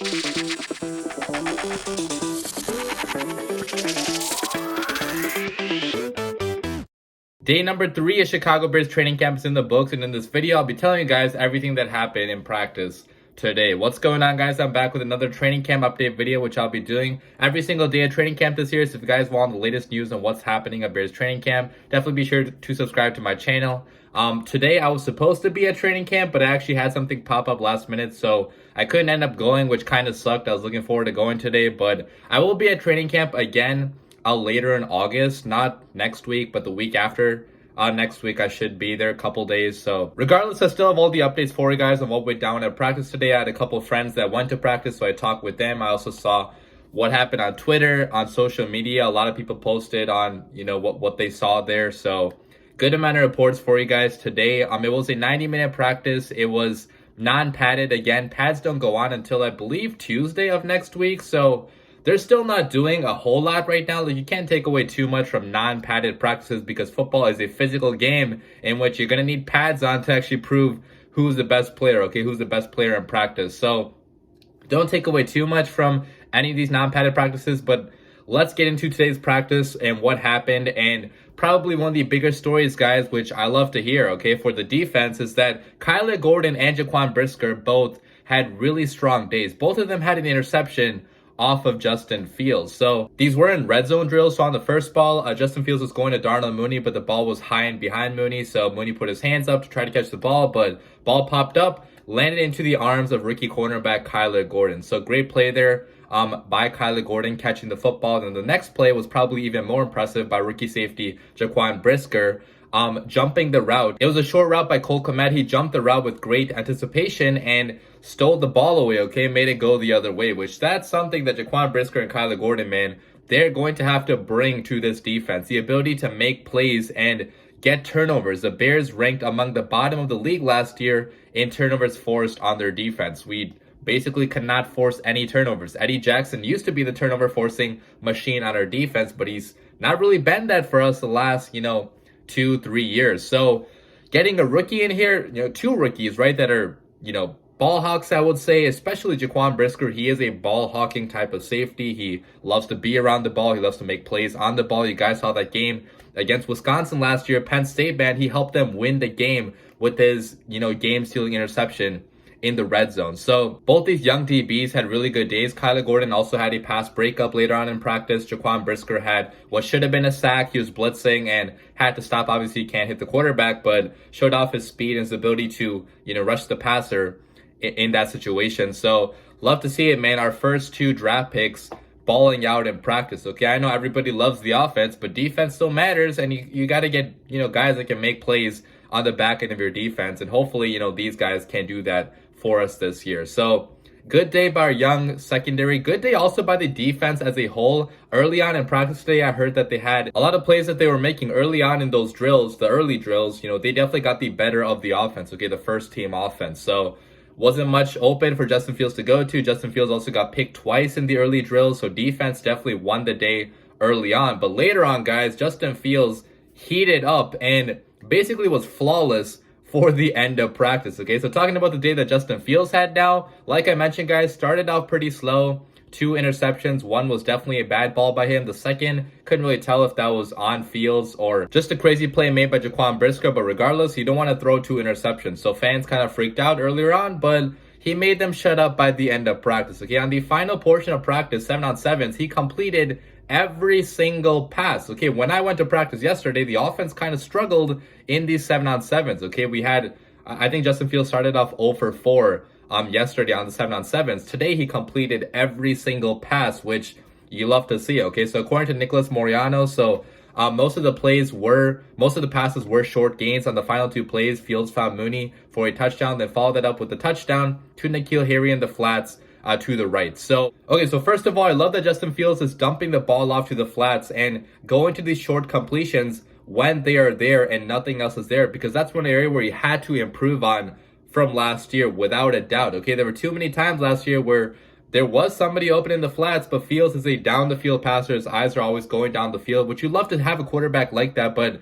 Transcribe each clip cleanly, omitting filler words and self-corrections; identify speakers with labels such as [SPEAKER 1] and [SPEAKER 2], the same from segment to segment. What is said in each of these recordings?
[SPEAKER 1] Day number 3 of Chicago Bears training camp is in the books, and in this video, I'll be telling you guys everything that happened in practice today. What's going on, guys? I'm back with another training camp update video, which I'll be doing every single day of training camp this year. So if you guys want the latest news on what's happening at Bears training camp, definitely be sure to subscribe to my channel. Today, I was supposed to be at training camp, but I actually had something pop up last minute, so I couldn't end up going, which kind of sucked. I was looking forward to going today, but I will be at training camp again later in August, not next week, but the week after. Next week I should be there a couple days. So regardless, I still have all the updates for you guys on what went down at practice today. I had a couple of friends that went to practice, so I talked with them. I also saw what happened on Twitter, on social media. A lot of people posted on, what they saw there. So good amount of reports for you guys today. It was a 90-minute practice. It was non-padded. Again, pads don't go on until I believe Tuesday of next week. So they're still not doing a whole lot right now. Like, you can't take away too much from non-padded practices because football is a physical game in which you're going to need pads on to actually prove who's the best player, okay? Who's the best player in practice. So don't take away too much from any of these non-padded practices, but let's get into today's practice and what happened. And probably one of the bigger stories, guys, which I love to hear, okay, for the defense is that Kyler Gordon and Brisker both had really strong days. Both of them had an interception off of Justin Fields. So these were in red zone drills. So on the first ball, Justin Fields was going to Darnell Mooney, but the ball was high and behind Mooney. So Mooney put his hands up to try to catch the ball, but ball popped up, landed into the arms of rookie cornerback Kyler Gordon. So great play there by Kyler Gordon catching the football. And the next play was probably even more impressive by rookie safety Brisker. Jumping the route. It was a short route by Cole Kmet. He jumped the route with great anticipation and stole the ball away, okay? Made it go the other way, which that's something that Brisker and Kyler Gordon, man, they're going to have to bring to this defense. The ability to make plays and get turnovers. The Bears ranked among the bottom of the league last year in turnovers forced on their defense. We basically cannot force any turnovers. Eddie Jackson used to be the turnover forcing machine on our defense, but he's not really been that for us the last, 2-3 years. So getting a rookie in here, two rookies, right, that are, ball hawks, I would say, especially Brisker. He is a ball hawking type of safety. He loves to be around the ball. He loves to make plays on the ball. You guys saw that game against Wisconsin last year. Penn State, man, he helped them win the game with his, game-stealing interception in the red zone. So both these young DBs had really good days. Kyler Gordon also had a pass breakup later on in practice. Brisker had what should have been a sack. He was blitzing and had to stop. Obviously, he can't hit the quarterback, but showed off his speed and his ability to, rush the passer in that situation. So love to see it, man. Our first 2 draft picks balling out in practice. Okay, I know everybody loves the offense, but defense still matters, and you got to get, guys that can make plays on the back end of your defense. And hopefully, these guys can do that for us this year. So good day by our young secondary. Good day also by the defense as a whole. Early on in practice today, I heard that they had a lot of plays that they were making early on in those drills, the early drills. They definitely got the better of the offense, okay, the first team offense. So wasn't much open for Justin Fields to go to. Justin Fields also got picked twice in the early drills. So defense definitely won the day early on. But later on, guys, Justin Fields heated up and basically was flawless for the end of practice, okay? So talking about the day that Justin Fields had now, like I mentioned, guys, started out pretty slow. 2 interceptions. One was definitely a bad ball by him. The second, couldn't really tell if that was on Fields or just a crazy play made by Brisker. But regardless, you don't want to throw 2 interceptions. So fans kind of freaked out earlier on, but he made them shut up by the end of practice, okay? On the final portion of practice, 7-on-7s, he completed every single pass, okay? When I went to practice yesterday, the offense kind of struggled in these 7-on-7s, okay? We had, I think Justin Fields started off 0 for 4 yesterday on the 7-on-7s. Today, he completed every single pass, which you love to see, okay? So according to Nicholas Moriano, most of the passes were short gains. On the final 2 plays, Fields found Mooney for a touchdown, then followed it up with a touchdown to N'Keal Harry in the flats to the right. So, okay, so first of all, I love that Justin Fields is dumping the ball off to the flats and going to these short completions when they are there and nothing else is there, because that's one area where he had to improve on from last year, without a doubt. Okay, there were too many times last year where there was somebody open in the flats, but Fields is a down-the-field passer. His eyes are always going down the field, which you love to have a quarterback like that, but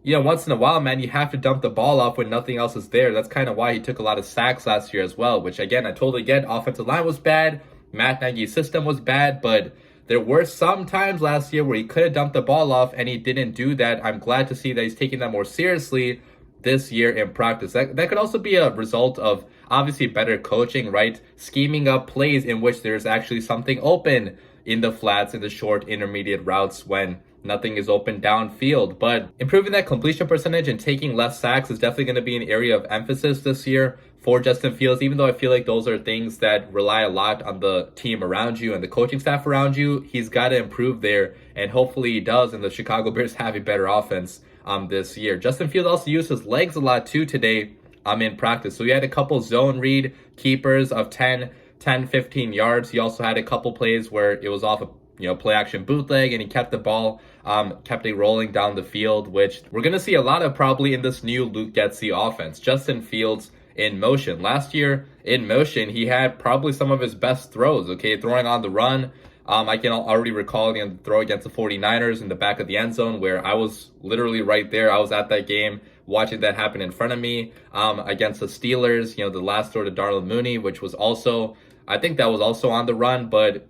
[SPEAKER 1] once in a while, man, you have to dump the ball off when nothing else is there. That's kind of why he took a lot of sacks last year as well, which, again, I totally get. Offensive line was bad. Matt Nagy's system was bad, but there were some times last year where he could have dumped the ball off and he didn't do that. I'm glad to see that he's taking that more seriously this year in practice. That could also be a result of obviously better coaching, right? Scheming up plays in which there's actually something open in the flats, in the short intermediate routes when nothing is open downfield. But improving that completion percentage and taking less sacks is definitely going to be an area of emphasis this year for Justin Fields, even though I feel like those are things that rely a lot on the team around you and the coaching staff around you. He's got to improve there, and hopefully he does, and the Chicago Bears have a better offense this year. Justin Fields also used his legs a lot too today in practice. So he had a couple zone read keepers of 10, 15 yards. He also had a couple plays where it was off a play action bootleg, and he kept the ball, kept it rolling down the field, which we're going to see a lot of probably in this new Luke Getsy offense. Justin Fields in motion. Last year in motion, he had probably some of his best throws, throwing on the run. I can already recall the throw against the 49ers in the back of the end zone where I was literally right there. I was at that game watching that happen in front of me. Against the Steelers, the last throw to Darnell Mooney, which was also, I think that was also on the run, but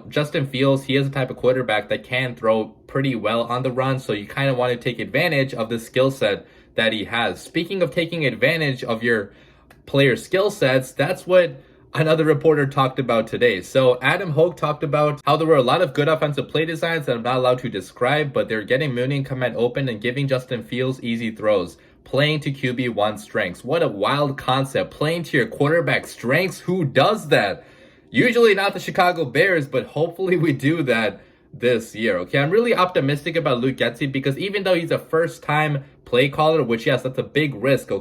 [SPEAKER 1] Justin Fields, he is a type of quarterback that can throw pretty well on the run, so you kind of want to take advantage of the skill set that he has. Speaking of taking advantage of your player skill sets, that's what another reporter talked about today. So Adam Hoke talked about how there were a lot of good offensive play designs that I'm not allowed to describe, but they're getting Mooney and Kmet open and giving Justin Fields easy throws. Playing to QB1 strengths. What a wild concept. Playing to your quarterback strengths? Who does that? Usually not the Chicago Bears, but hopefully we do that this year. I'm really optimistic about Luke Getsy because even though he's a first-time play caller, which yes, that's a big risk,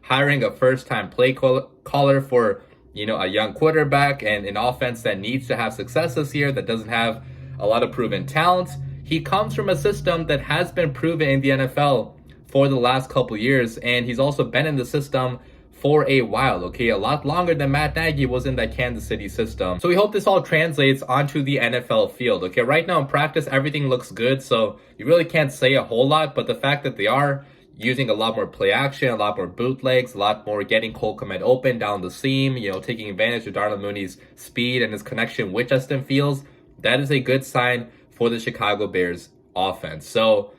[SPEAKER 1] hiring a first-time play caller for, a young quarterback and an offense that needs to have success this year, that doesn't have a lot of proven talent. He comes from a system that has been proven in the NFL for the last couple years, and he's also been in the system for a while, a lot longer than Matt Nagy was in that Kansas City system. So we hope this all translates onto the NFL field, right now in practice, everything looks good, so you really can't say a whole lot, but the fact that they are using a lot more play action, a lot more bootlegs, a lot more getting Cole Kmet open down the seam, taking advantage of Darnell Mooney's speed and his connection with Justin Fields, that is a good sign for the Chicago Bears offense. So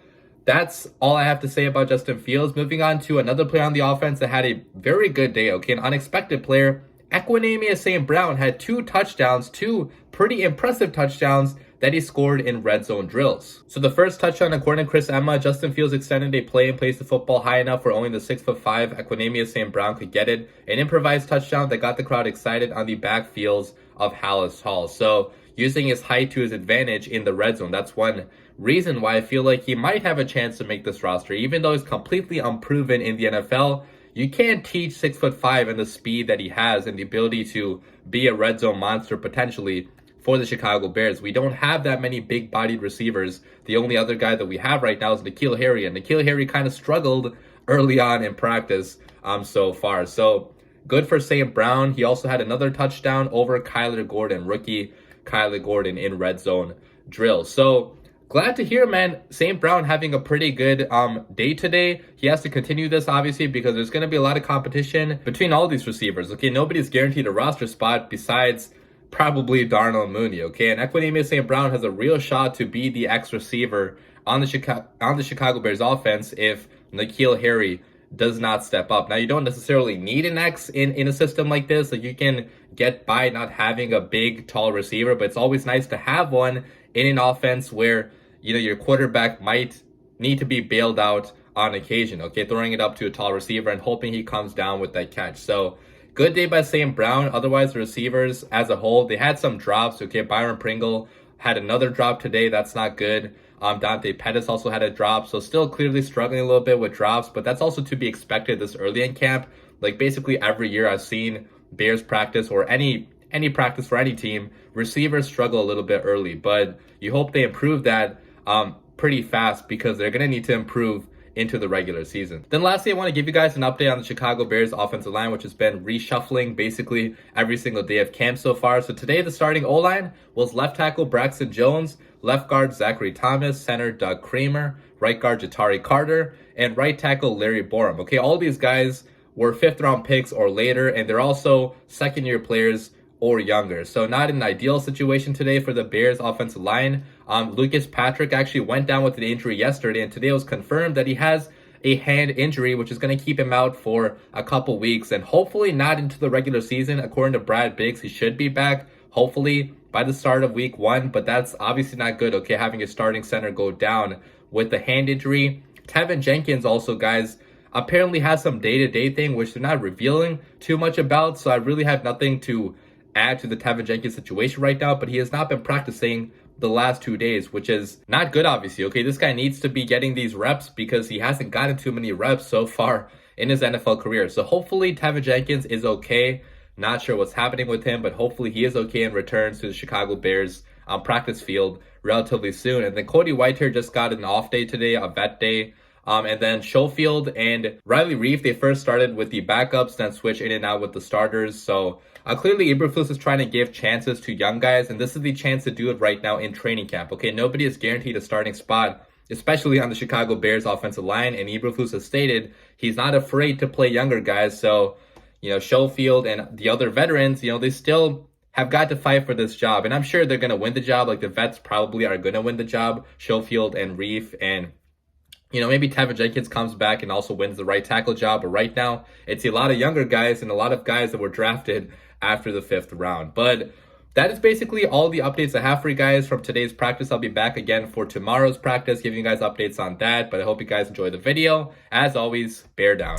[SPEAKER 1] that's all I have to say about Justin Fields. Moving on to another player on the offense that had a very good day, an unexpected player. Equanimeous St. Brown had 2 touchdowns, 2 pretty impressive touchdowns that he scored in red zone drills. So the first touchdown, according to Chris Emma, Justin Fields extended a play and placed the football high enough where only the 6'5" Equanimeous St. Brown could get it. An improvised touchdown that got the crowd excited on the backfields of Hallis Hall. So using his height to his advantage in the red zone, that's one reason why I feel like he might have a chance to make this roster. Even though he's completely unproven in the NFL, you can't teach 6'5" and the speed that he has and the ability to be a red zone monster potentially for the Chicago Bears. We don't have that many big-bodied receivers. The only other guy that we have right now is N'Keal Harry, and N'Keal Harry kind of struggled early on in practice so far. So good for St. Brown. He also had another touchdown over Kyler Gordon, rookie Kyler Gordon in red zone drills. So glad to hear, man, St. Brown having a pretty good day today. He has to continue this, obviously, because there's going to be a lot of competition between all these receivers. Nobody's guaranteed a roster spot besides probably Darnell Mooney, and Equanimeous St. Brown has a real shot to be the X receiver on the Chicago Bears offense if N'Keal Harry does not step up. Now, you don't necessarily need an X in a system like this. You can get by not having a big, tall receiver, but it's always nice to have one in an offense where your quarterback might need to be bailed out on occasion, throwing it up to a tall receiver and hoping he comes down with that catch. So good day by St. Brown. Otherwise, the receivers as a whole, they had some drops. Byron Pringle had another drop today. That's not good. Dante Pettis also had a drop. So still clearly struggling a little bit with drops, but that's also to be expected this early in camp. Basically every year I've seen Bears practice or any practice for any team, receivers struggle a little bit early, but you hope they improve that pretty fast because they're going to need to improve into the regular season. Then lastly, I want to give you guys an update on the Chicago Bears offensive line, which has been reshuffling basically every single day of camp so far. So today, the starting O-line was left tackle Braxton Jones, left guard Zachary Thomas, center Doug Kramer, right guard Jatari Carter, and right tackle Larry Borum. All these guys were 5th round picks or later, and they're also second-year players or younger. So not an ideal situation today for the Bears offensive line. Lucas Patrick actually went down with an injury yesterday, and today it was confirmed that he has a hand injury, which is going to keep him out for a couple weeks and hopefully not into the regular season. According to Brad Biggs, he should be back hopefully by the start of week 1, but that's obviously not good, okay, having a starting center go down with the hand injury. Tevin Jenkins also, guys, apparently has some day-to-day thing, which they're not revealing too much about, so I really have nothing to add to the Tevin Jenkins situation right now, but he has not been practicing the last 2 days, which is not good, obviously. Okay, this guy needs to be getting these reps because he hasn't gotten too many reps so far in his NFL career. So hopefully Tevin Jenkins is okay. Not sure what's happening with him, but hopefully he is okay and returns to the Chicago Bears practice field relatively soon. And then Cody Whitehair just got an off day today, a vet day. And then Schofield and Riley Reef, they first started with the backups, then switched in and out with the starters. So clearly Eberflus is trying to give chances to young guys, and this is the chance to do it right now in training camp. Okay, nobody is guaranteed a starting spot, especially on the Chicago Bears offensive line, and Eberflus has stated he's not afraid to play younger guys. So, Schofield and the other veterans, they still have got to fight for this job, and I'm sure they're going to win the job. Like, the vets probably are going to win the job, Schofield and Reef, and maybe Tevin Jenkins comes back and also wins the right tackle job. But right now, it's a lot of younger guys and a lot of guys that were drafted after the 5th round. But that is basically all the updates I have for you guys from today's practice. I'll be back again for tomorrow's practice, giving you guys updates on that. But I hope you guys enjoy the video. As always, bear down.